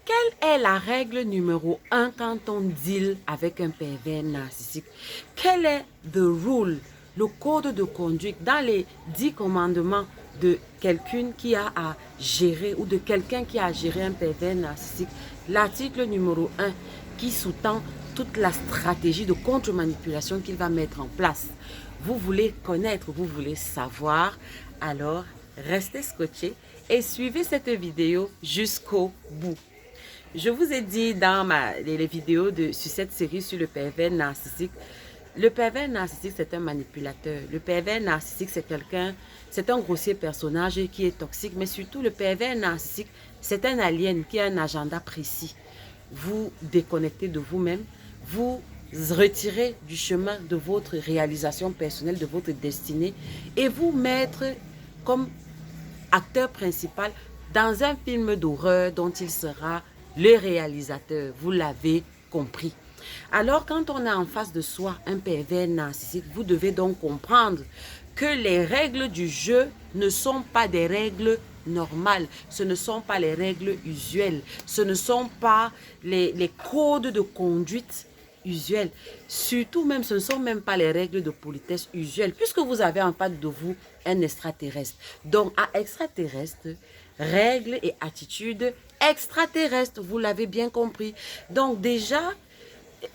Quelle est la règle numéro un quand on deal avec un pervers narcissique? Quel est the rule, le code de conduite dans les 10 commandements de quelqu'un qui a à gérer ou de quelqu'un qui a à gérer un pervers narcissique? L'article numéro un qui sous-tend toute la stratégie de contre-manipulation qu'il va mettre en place. Vous voulez connaître, vous voulez savoir, alors restez scotchés et suivez cette vidéo jusqu'au bout. Je vous ai dit dans les vidéos sur cette série sur le pervers narcissique, le pervers narcissique c'est un manipulateur. Le pervers narcissique c'est un grossier personnage qui est toxique, mais surtout le pervers narcissique c'est un alien qui a un agenda précis. Vous déconnectez de vous-même, vous retirez du chemin de votre réalisation personnelle, de votre destinée et vous mettre comme acteur principal dans un film d'horreur dont il sera le réalisateur. Vous l'avez compris. Alors, quand on a en face de soi un pervers narcissique, vous devez donc comprendre que les règles du jeu ne sont pas des règles normales. Ce ne sont pas les règles usuelles. Ce ne sont pas les codes de conduite usuels. Surtout même, ce ne sont même pas les règles de politesse usuelles, puisque vous avez en face de vous un extraterrestre. Donc, à extraterrestre, règles et attitudes extraterrestres, vous l'avez bien compris. Donc déjà,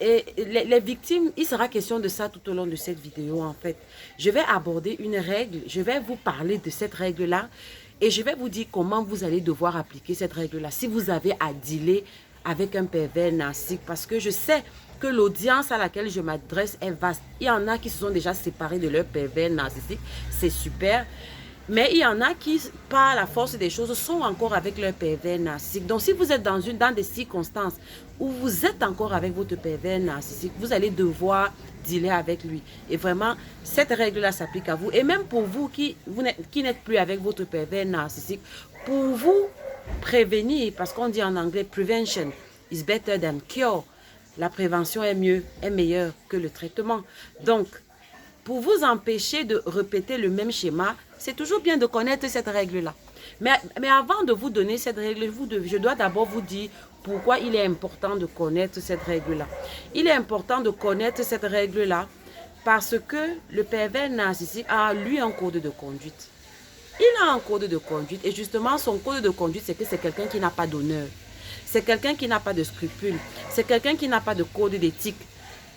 les victimes, il sera question de ça tout au long de cette vidéo en fait. Je vais aborder une règle, je vais vous parler de cette règle-là et je vais vous dire comment vous allez devoir appliquer cette règle-là si vous avez à dealer avec un pervers narcissique, parce que je sais que l'audience à laquelle je m'adresse est vaste. Il y en a qui se sont déjà séparés de leur pervers narcissique, c'est super. Mais il y en a qui, par la force des choses, sont encore avec leur pervers narcissique. Donc, si vous êtes dans des circonstances où vous êtes encore avec votre pervers narcissique, vous allez devoir dealer avec lui. Et vraiment, cette règle-là s'applique à vous. Et même pour vous qui n'êtes plus avec votre pervers narcissique, pour vous prévenir, parce qu'on dit en anglais, prevention is better than cure. La prévention est meilleure que le traitement. Donc, pour vous empêcher de répéter le même schéma, c'est toujours bien de connaître cette règle-là. Mais avant de vous donner cette règle, je dois d'abord vous dire pourquoi il est important de connaître cette règle-là. Il est important de connaître cette règle-là parce que le pervers narcissique a, lui, un code de conduite. Il a un code de conduite et justement, son code de conduite, c'est que c'est quelqu'un qui n'a pas d'honneur. C'est quelqu'un qui n'a pas de scrupules. C'est quelqu'un qui n'a pas de code d'éthique.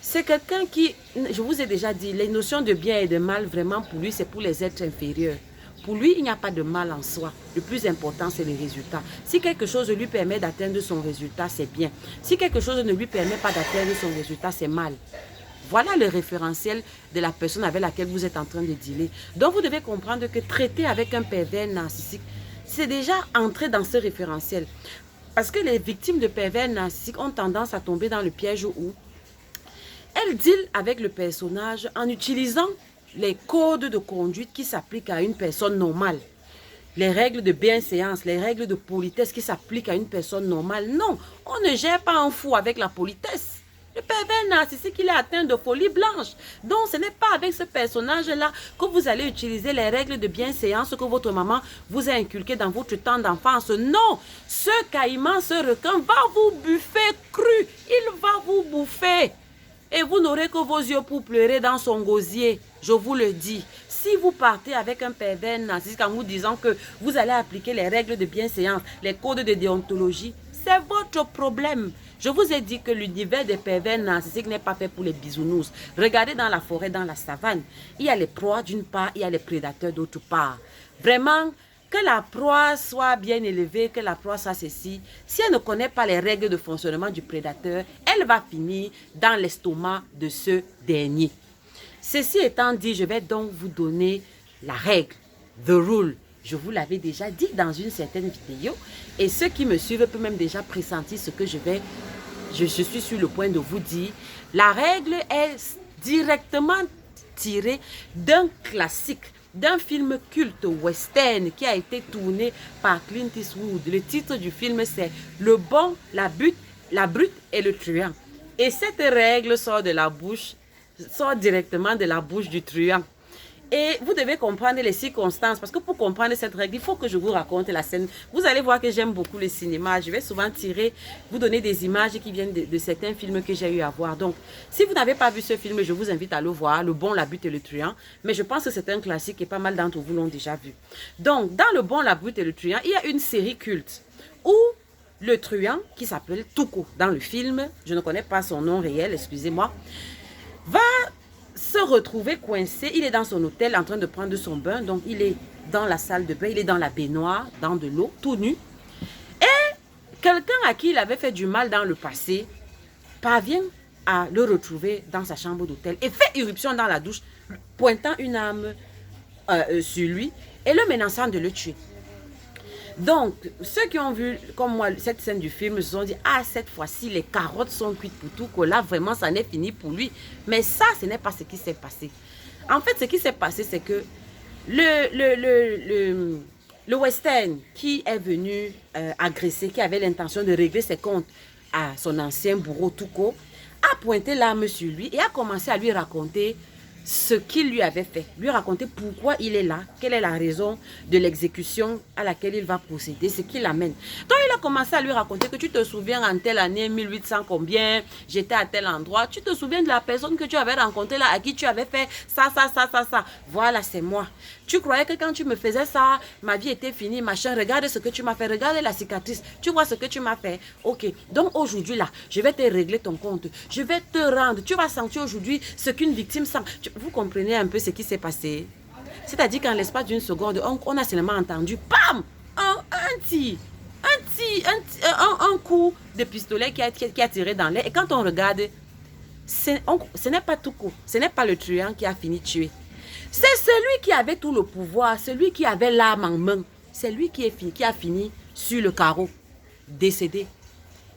C'est quelqu'un qui, je vous ai déjà dit, les notions de bien et de mal, vraiment, pour lui, c'est pour les êtres inférieurs. Pour lui, il n'y a pas de mal en soi. Le plus important, c'est les résultats. Si quelque chose lui permet d'atteindre son résultat, c'est bien. Si quelque chose ne lui permet pas d'atteindre son résultat, c'est mal. Voilà le référentiel de la personne avec laquelle vous êtes en train de dealer. Donc, vous devez comprendre que traiter avec un pervers narcissique, c'est déjà entrer dans ce référentiel. Parce que les victimes de pervers narcissiques ont tendance à tomber dans le piège où elle deal avec le personnage en utilisant les codes de conduite qui s'appliquent à une personne normale. Les règles de bienséance, les règles de politesse qui s'appliquent à une personne normale. Non, on ne gère pas un fou avec la politesse. Le pervers narcissique, il est atteint de folie blanche. Donc, ce n'est pas avec ce personnage-là que vous allez utiliser les règles de bienséance que votre maman vous a inculquées dans votre temps d'enfance. Non, ce caïman, ce requin va vous bouffer cru. Il va vous bouffer. Et vous n'aurez que vos yeux pour pleurer dans son gosier. Je vous le dis. Si vous partez avec un pervers narcissique en vous disant que vous allez appliquer les règles de bienséance, les codes de déontologie, c'est votre problème. Je vous ai dit que l'univers des pervers narcissiques n'est pas fait pour les bisounours. Regardez dans la forêt, dans la savane. Il y a les proies d'une part, il y a les prédateurs d'autre part. Vraiment, que la proie soit bien élevée, que la proie soit ceci, si elle ne connaît pas les règles de fonctionnement du prédateur, elle va finir dans l'estomac de ce dernier. Ceci étant dit, je vais donc vous donner la règle, the rule. Je vous l'avais déjà dit dans une certaine vidéo et ceux qui me suivent peuvent même déjà pressentir ce que je suis sur le point de vous dire. La règle est directement tirée d'un classique, d'un film culte western qui a été tourné par Clint Eastwood. Le titre du film c'est Le bon, la brute et le truand. Et cette règle sort directement de la bouche du truand. Et vous devez comprendre les circonstances, parce que pour comprendre cette règle, il faut que je vous raconte la scène. Vous allez voir que j'aime beaucoup le cinéma. Je vais souvent vous donner des images qui viennent de certains films que j'ai eu à voir. Donc, si vous n'avez pas vu ce film, je vous invite à le voir, Le Bon, la Brute et le Truand. Mais je pense que c'est un classique et pas mal d'entre vous l'ont déjà vu. Donc, dans Le Bon, la Brute et le Truand, il y a une série culte où le truand, qui s'appelle Tuco dans le film, je ne connais pas son nom réel, excusez-moi, va se retrouver coincé. Il est dans son hôtel en train de prendre son bain. Donc, il est dans la salle de bain. Il est dans la baignoire, dans de l'eau, tout nu. Et quelqu'un à qui il avait fait du mal dans le passé parvient à le retrouver dans sa chambre d'hôtel et fait irruption dans la douche, pointant une arme sur lui et le menaçant de le tuer. Donc, ceux qui ont vu, comme moi, cette scène du film, se sont dit, ah, cette fois-ci, les carottes sont cuites pour Tuco. Là, vraiment, ça n'est fini pour lui. Mais ça, ce n'est pas ce qui s'est passé. En fait, ce qui s'est passé, c'est que le western qui est venu agresser, qui avait l'intention de régler ses comptes à son ancien bourreau Tuco, a pointé l'arme sur lui et a commencé à lui raconter ce qu'il lui avait fait, lui raconter pourquoi il est là, quelle est la raison de l'exécution à laquelle il va procéder, ce qui l'amène. Donc il a commencé à lui raconter que tu te souviens en telle année, 1800 combien, j'étais à tel endroit, tu te souviens de la personne que tu avais rencontrée là, à qui tu avais fait ça. Voilà, c'est moi. Tu croyais que quand tu me faisais ça, ma vie était finie, machin, regarde ce que tu m'as fait, regarde la cicatrice, tu vois ce que tu m'as fait. Ok, donc aujourd'hui là, je vais te régler ton compte, je vais te rendre, tu vas sentir aujourd'hui ce qu'une victime sent. Vous comprenez un peu ce qui s'est passé? C'est-à-dire qu'en l'espace d'une seconde, on a seulement entendu, bam, un coup de pistolet qui a tiré dans l'air. Et quand on regarde, ce n'est pas Tuco, ce n'est pas le truand qui a fini de tuer. C'est celui qui avait tout le pouvoir, celui qui avait l'arme en main. C'est lui qui a fini sur le carreau, décédé.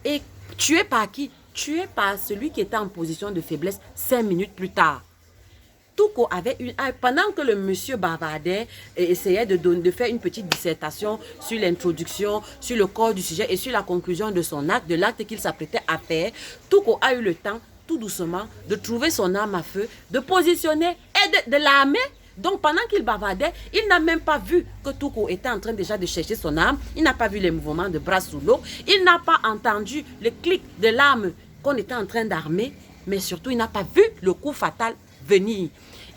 Et tué par qui? Tué par celui qui était en position de faiblesse 5 minutes plus tard. Tuco avait pendant que le monsieur bavardait et essayait de faire une petite dissertation sur l'introduction, sur le corps du sujet et sur la conclusion de son acte, de l'acte qu'il s'apprêtait à faire, Tuco a eu le temps, tout doucement, de trouver son arme à feu, de positionner et de l'armer. Donc pendant qu'il bavardait, il n'a même pas vu que Tuco était en train déjà de chercher son arme. Il n'a pas vu les mouvements de bras sous l'eau. Il n'a pas entendu le clic de l'arme qu'on était en train d'armer. Mais surtout, il n'a pas vu le coup fatal venir.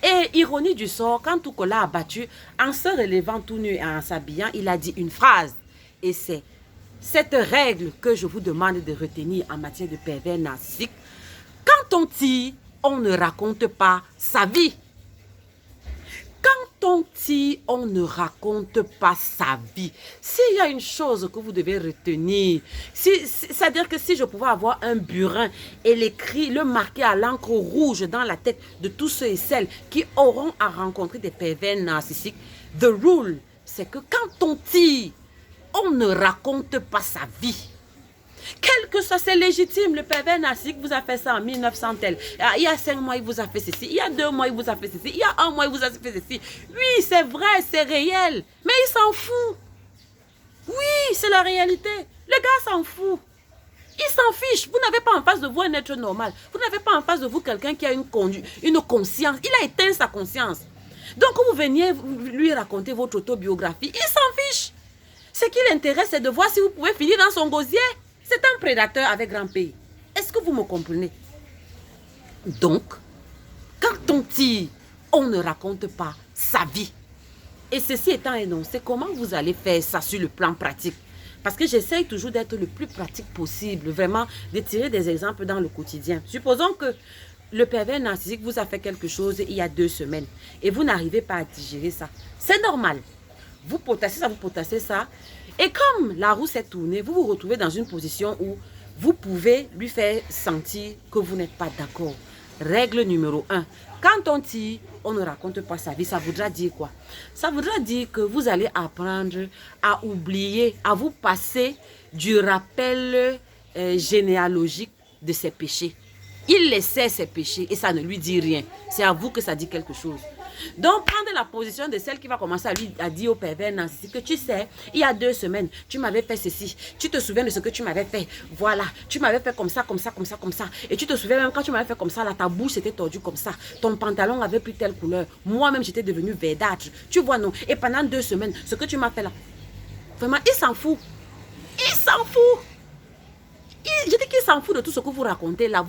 Et ironie du sort, quand Tuco l'a abattu, en se relevant tout nu et en s'habillant, il a dit une phrase. Et c'est cette règle que je vous demande de retenir en matière de pervers narcissique. Quand on tire, on ne raconte pas sa vie. Quand on tire, on ne raconte pas sa vie. S'il y a une chose que vous devez retenir, c'est-à-dire que si je pouvais avoir un burin et l'écrit, le marquer à l'encre rouge dans la tête de tous ceux et celles qui auront à rencontrer des pervers narcissiques, the rule, c'est que quand on tire, on ne raconte pas sa vie. Quel que soit, c'est légitime, le pervers narcissique vous a fait ça en 1900 tel. Il y a 5 mois, il vous a fait ceci. Il y a 2 mois, il vous a fait ceci. Il y a 1 mois, il vous a fait ceci. Oui, c'est vrai, c'est réel. Mais il s'en fout. Oui, c'est la réalité. Le gars s'en fout. Il s'en fiche. Vous n'avez pas en face de vous un être normal. Vous n'avez pas en face de vous quelqu'un qui a une conscience. Il a éteint sa conscience. Donc, vous veniez lui raconter votre autobiographie, il s'en fiche. Ce qui l'intéresse, c'est de voir si vous pouvez finir dans son gosier. C'est un prédateur avec grand P. Est-ce que vous me comprenez? Donc, quand on tire, on ne raconte pas sa vie. Et ceci étant énoncé, comment vous allez faire ça sur le plan pratique? Parce que j'essaye toujours d'être le plus pratique possible, vraiment, de tirer des exemples dans le quotidien. Supposons que le pervers narcissique vous a fait quelque chose il y a 2 semaines et vous n'arrivez pas à digérer ça. C'est normal. Vous potassez ça. Et comme la roue s'est tournée, vous vous retrouvez dans une position où vous pouvez lui faire sentir que vous n'êtes pas d'accord. Règle numéro 1. Quand on tire, on ne raconte pas sa vie. Ça voudra dire quoi? Ça voudra dire que vous allez apprendre à oublier, à vous passer du rappel généalogique de ses péchés. Il les sait, ses péchés, et ça ne lui dit rien. C'est à vous que ça dit quelque chose. Donc, prendre la position de celle qui va commencer à dire au pervers narcissique que tu sais, il y a 2 semaines, tu m'avais fait ceci. Tu te souviens de ce que tu m'avais fait. Voilà, tu m'avais fait comme ça, comme ça, comme ça, comme ça. Et tu te souviens même quand tu m'avais fait comme ça, là, ta bouche s'était tordue comme ça. Ton pantalon avait pris telle couleur. Moi-même, j'étais devenue verdâtre. Tu vois, non? Et pendant 2 semaines, ce que tu m'as fait là, vraiment, il s'en fout. Il s'en fout. Je dis qu'il s'en fout de tout ce que vous racontez là.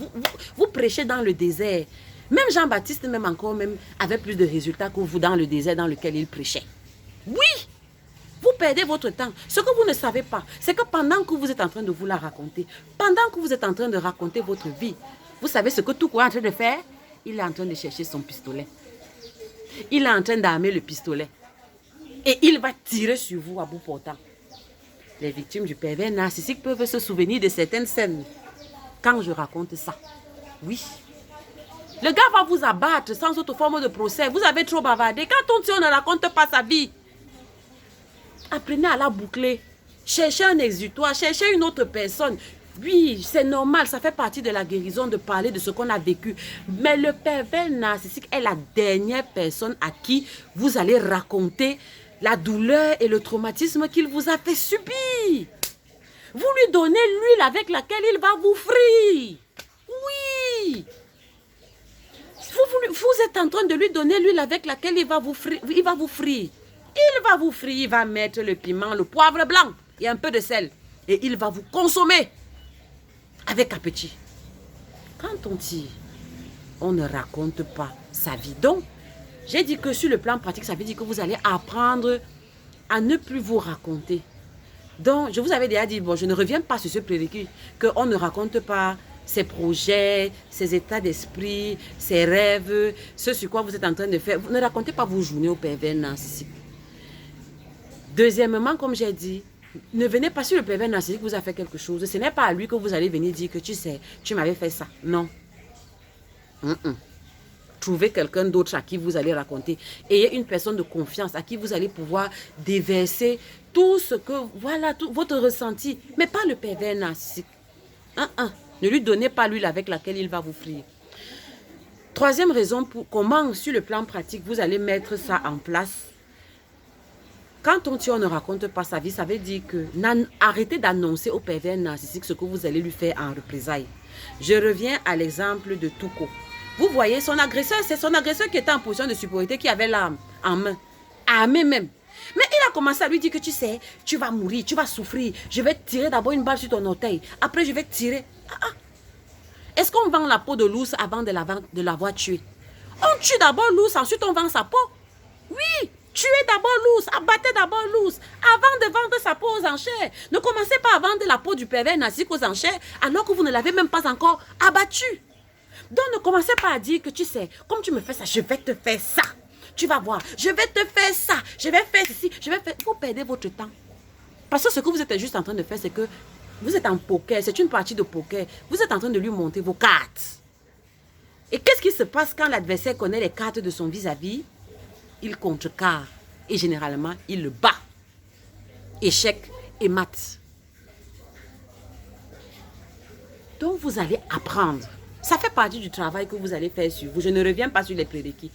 Vous prêchez dans le désert. Même Jean-Baptiste, même encore, même, avait plus de résultats que vous dans le désert dans lequel il prêchait. Oui, vous perdez votre temps. Ce que vous ne savez pas, c'est que pendant que vous êtes en train de vous la raconter, pendant que vous êtes en train de raconter votre vie, vous savez ce que tout est en train de faire? Il est en train de chercher son pistolet. Il est en train d'armer le pistolet. Et il va tirer sur vous à bout portant. Les victimes du pervers narcissique peuvent se souvenir de certaines scènes quand je raconte ça. Oui. Le gars va vous abattre sans autre forme de procès. Vous avez trop bavardé. Quand on tient, on ne raconte pas sa vie. Apprenez à la boucler. Cherchez un exutoire. Cherchez une autre personne. Oui, c'est normal. Ça fait partie de la guérison de parler de ce qu'on a vécu. Mais le pervers narcissique est la dernière personne à qui vous allez raconter la douleur et le traumatisme qu'il vous a fait subir. Vous lui donnez l'huile avec laquelle il va vous frire. Oui. Vous êtes en train de lui donner l'huile avec laquelle il va vous frire. Il va vous frire. Il va mettre le piment, le poivre blanc et un peu de sel. Et il va vous consommer avec appétit. Quand on tire, on ne raconte pas sa vie. Donc, j'ai dit que sur le plan pratique, ça veut dire que vous allez apprendre à ne plus vous raconter. Donc, je vous avais déjà dit, bon, je ne reviens pas sur ce prérequis, qu'on ne raconte pas ses projets, ses états d'esprit, ses rêves, ce sur quoi vous êtes en train de faire. Vous ne racontez pas vos journées au pervers narcissique. Deuxièmement, comme j'ai dit, ne venez pas sur le pervers narcissique vous a fait quelque chose. Ce n'est pas à lui que vous allez venir dire que tu sais, tu m'avais fait ça. Non. Trouvez quelqu'un d'autre à qui vous allez raconter. Ayez une personne de confiance à qui vous allez pouvoir déverser tout ce que, voilà, tout votre ressenti. Mais pas le pervers narcissique. Ne lui donnez pas l'huile avec laquelle il va vous frire. Troisième raison pour comment, sur le plan pratique, vous allez mettre ça en place. Quand on ne raconte pas sa vie, ça veut dire que arrêtez d'annoncer au pervers narcissique ce que vous allez lui faire en représailles. Je reviens à l'exemple de Touko. Vous voyez, son agresseur, c'est son agresseur qui était en position de supériorité, qui avait l'arme en main, armé même. Mais il a commencé à lui dire que tu sais, tu vas mourir, tu vas souffrir. Je vais tirer d'abord une balle sur ton orteil. Après, je vais tirer. Est-ce qu'on vend la peau de l'ours avant de l'avoir tué? On tue d'abord l'ours, ensuite on vend sa peau. Oui, tuez d'abord l'ours, abattez d'abord l'ours avant de vendre sa peau aux enchères. Ne commencez pas à vendre la peau du pervers narcissique aux enchères alors que vous ne l'avez même pas encore abattu. Donc ne commencez pas à dire que tu sais, comme tu me fais ça, je vais te faire ça. Tu vas voir, je vais te faire ça, je vais faire ceci, je vais faire... Vous perdez votre temps. Parce que ce que vous êtes juste en train de faire, c'est que vous êtes en poker, c'est une partie de poker. Vous êtes en train de lui monter vos cartes. Et qu'est-ce qui se passe quand l'adversaire connaît les cartes de son vis-à-vis? Il contrecarre. Et généralement, il le bat. Échec et mat. Donc, vous allez apprendre. Ça fait partie du travail que vous allez faire sur vous. Je ne reviens pas sur les prérequis.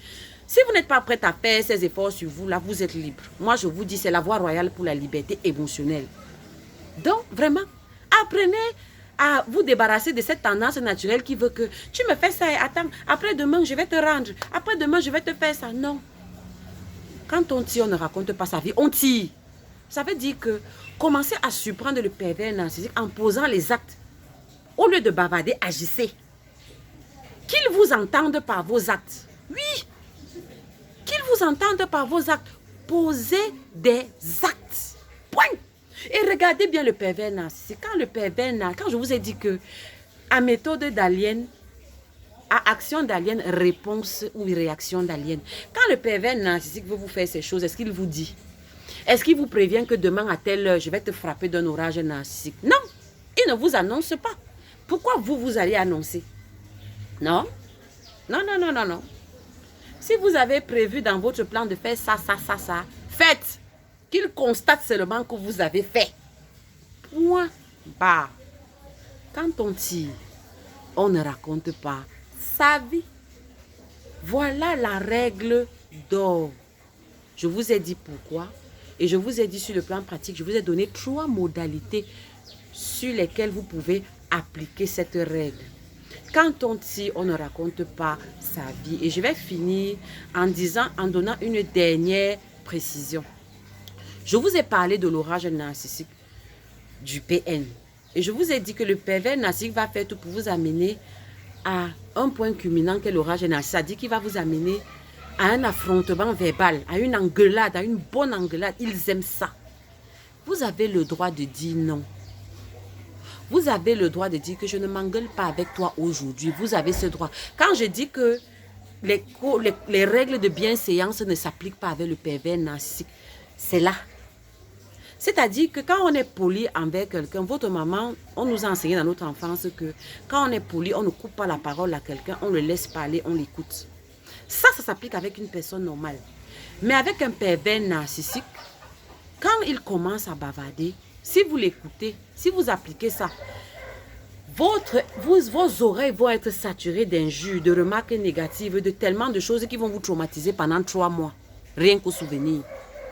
Si vous n'êtes pas prête à faire ces efforts sur vous, là, vous êtes libre. Moi, je vous dis, c'est la voie royale pour la liberté émotionnelle. Donc, vraiment, apprenez à vous débarrasser de cette tendance naturelle qui veut que tu me fais ça et attends, après-demain, je vais te rendre. Après-demain, je vais te faire ça. Non. Quand on tire, on ne raconte pas sa vie. On tire. Ça veut dire que commencez à surprendre le pervers narcissique en posant les actes. Au lieu de bavarder, agissez. Qu'ils vous entendent par vos actes. Oui. Qu'ils vous entendent par vos actes. Posez des actes. Point. Et regardez bien le pervers narcissique. Quand je vous ai dit que à méthode d'alien, à action d'alien, réponse ou réaction d'alien. Quand le pervers narcissique veut vous faire ces choses, est-ce qu'il vous dit? Est-ce qu'il vous prévient que demain à telle heure, je vais te frapper d'un orage narcissique? Non, il ne vous annonce pas. Pourquoi vous allez annoncer? Non, non, non, non, non, non. Si vous avez prévu dans votre plan de faire ça, faites. Qu'il constate seulement que vous avez fait. Point barre. Quand on tire, on ne raconte pas sa vie. Voilà la règle d'or. Je vous ai dit pourquoi. Et je vous ai dit sur le plan pratique, je vous ai donné 3 modalités sur lesquelles vous pouvez appliquer cette règle. Quand on tire, on ne raconte pas sa vie. Et je vais finir en donnant une dernière précision. Je vous ai parlé de l'orage narcissique du PN. Et je vous ai dit que le pervers narcissique va faire tout pour vous amener à un point culminant qu'est l'orage narcissique. C'est-à-dire qu'il va vous amener à un affrontement verbal, à une engueulade, à une bonne engueulade. Ils aiment ça. Vous avez le droit de dire non. Vous avez le droit de dire que je ne m'engueule pas avec toi aujourd'hui. Vous avez ce droit. Quand je dis que les règles de bienséance ne s'appliquent pas avec le pervers narcissique, c'est là. C'est-à-dire que quand on est poli envers quelqu'un, votre maman, on nous a enseigné dans notre enfance que quand on est poli, on ne coupe pas la parole à quelqu'un, on le laisse parler, on l'écoute. Ça s'applique avec une personne normale. Mais avec un pervers narcissique, quand il commence à bavarder, si vous l'écoutez, si vous appliquez ça, vos oreilles vont être saturées d'injures, de remarques négatives, de tellement de choses qui vont vous traumatiser pendant 3 mois. Rien qu'au souvenir.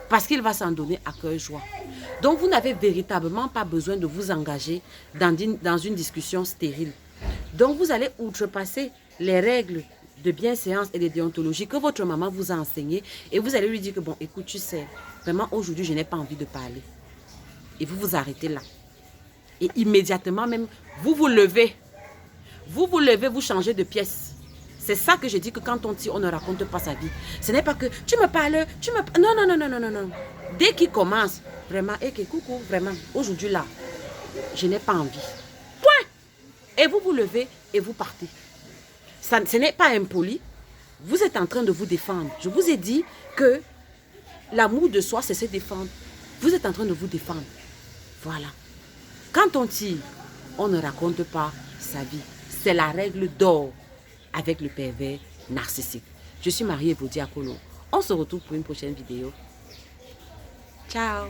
Parce qu'il va s'en donner à cœur joie. Donc, vous n'avez véritablement pas besoin de vous engager dans une discussion stérile. Donc, vous allez outrepasser les règles de bienséance et de déontologie que votre maman vous a enseignées et vous allez lui dire que, bon, écoute, tu sais, vraiment, aujourd'hui, je n'ai pas envie de parler. Et vous vous arrêtez là. Et immédiatement même, vous vous levez. Vous vous levez, vous changez de pièce. C'est ça que je dis que quand on tire, on ne raconte pas sa vie. Ce n'est pas que tu me parles, tu me... Non, non, non, non, non, non, non. Dès qu'il commence, vraiment, coucou, vraiment, aujourd'hui là, je n'ai pas envie. Point. Et vous vous levez et vous partez. Ça, ce n'est pas impoli. Vous êtes en train de vous défendre. Je vous ai dit que l'amour de soi, c'est se défendre. Vous êtes en train de vous défendre. Voilà. Quand on tire, on ne raconte pas sa vie. C'est la règle d'or avec le pervers narcissique. Je suis Marie Ebodi Akolo. On se retrouve pour une prochaine vidéo. Ciao.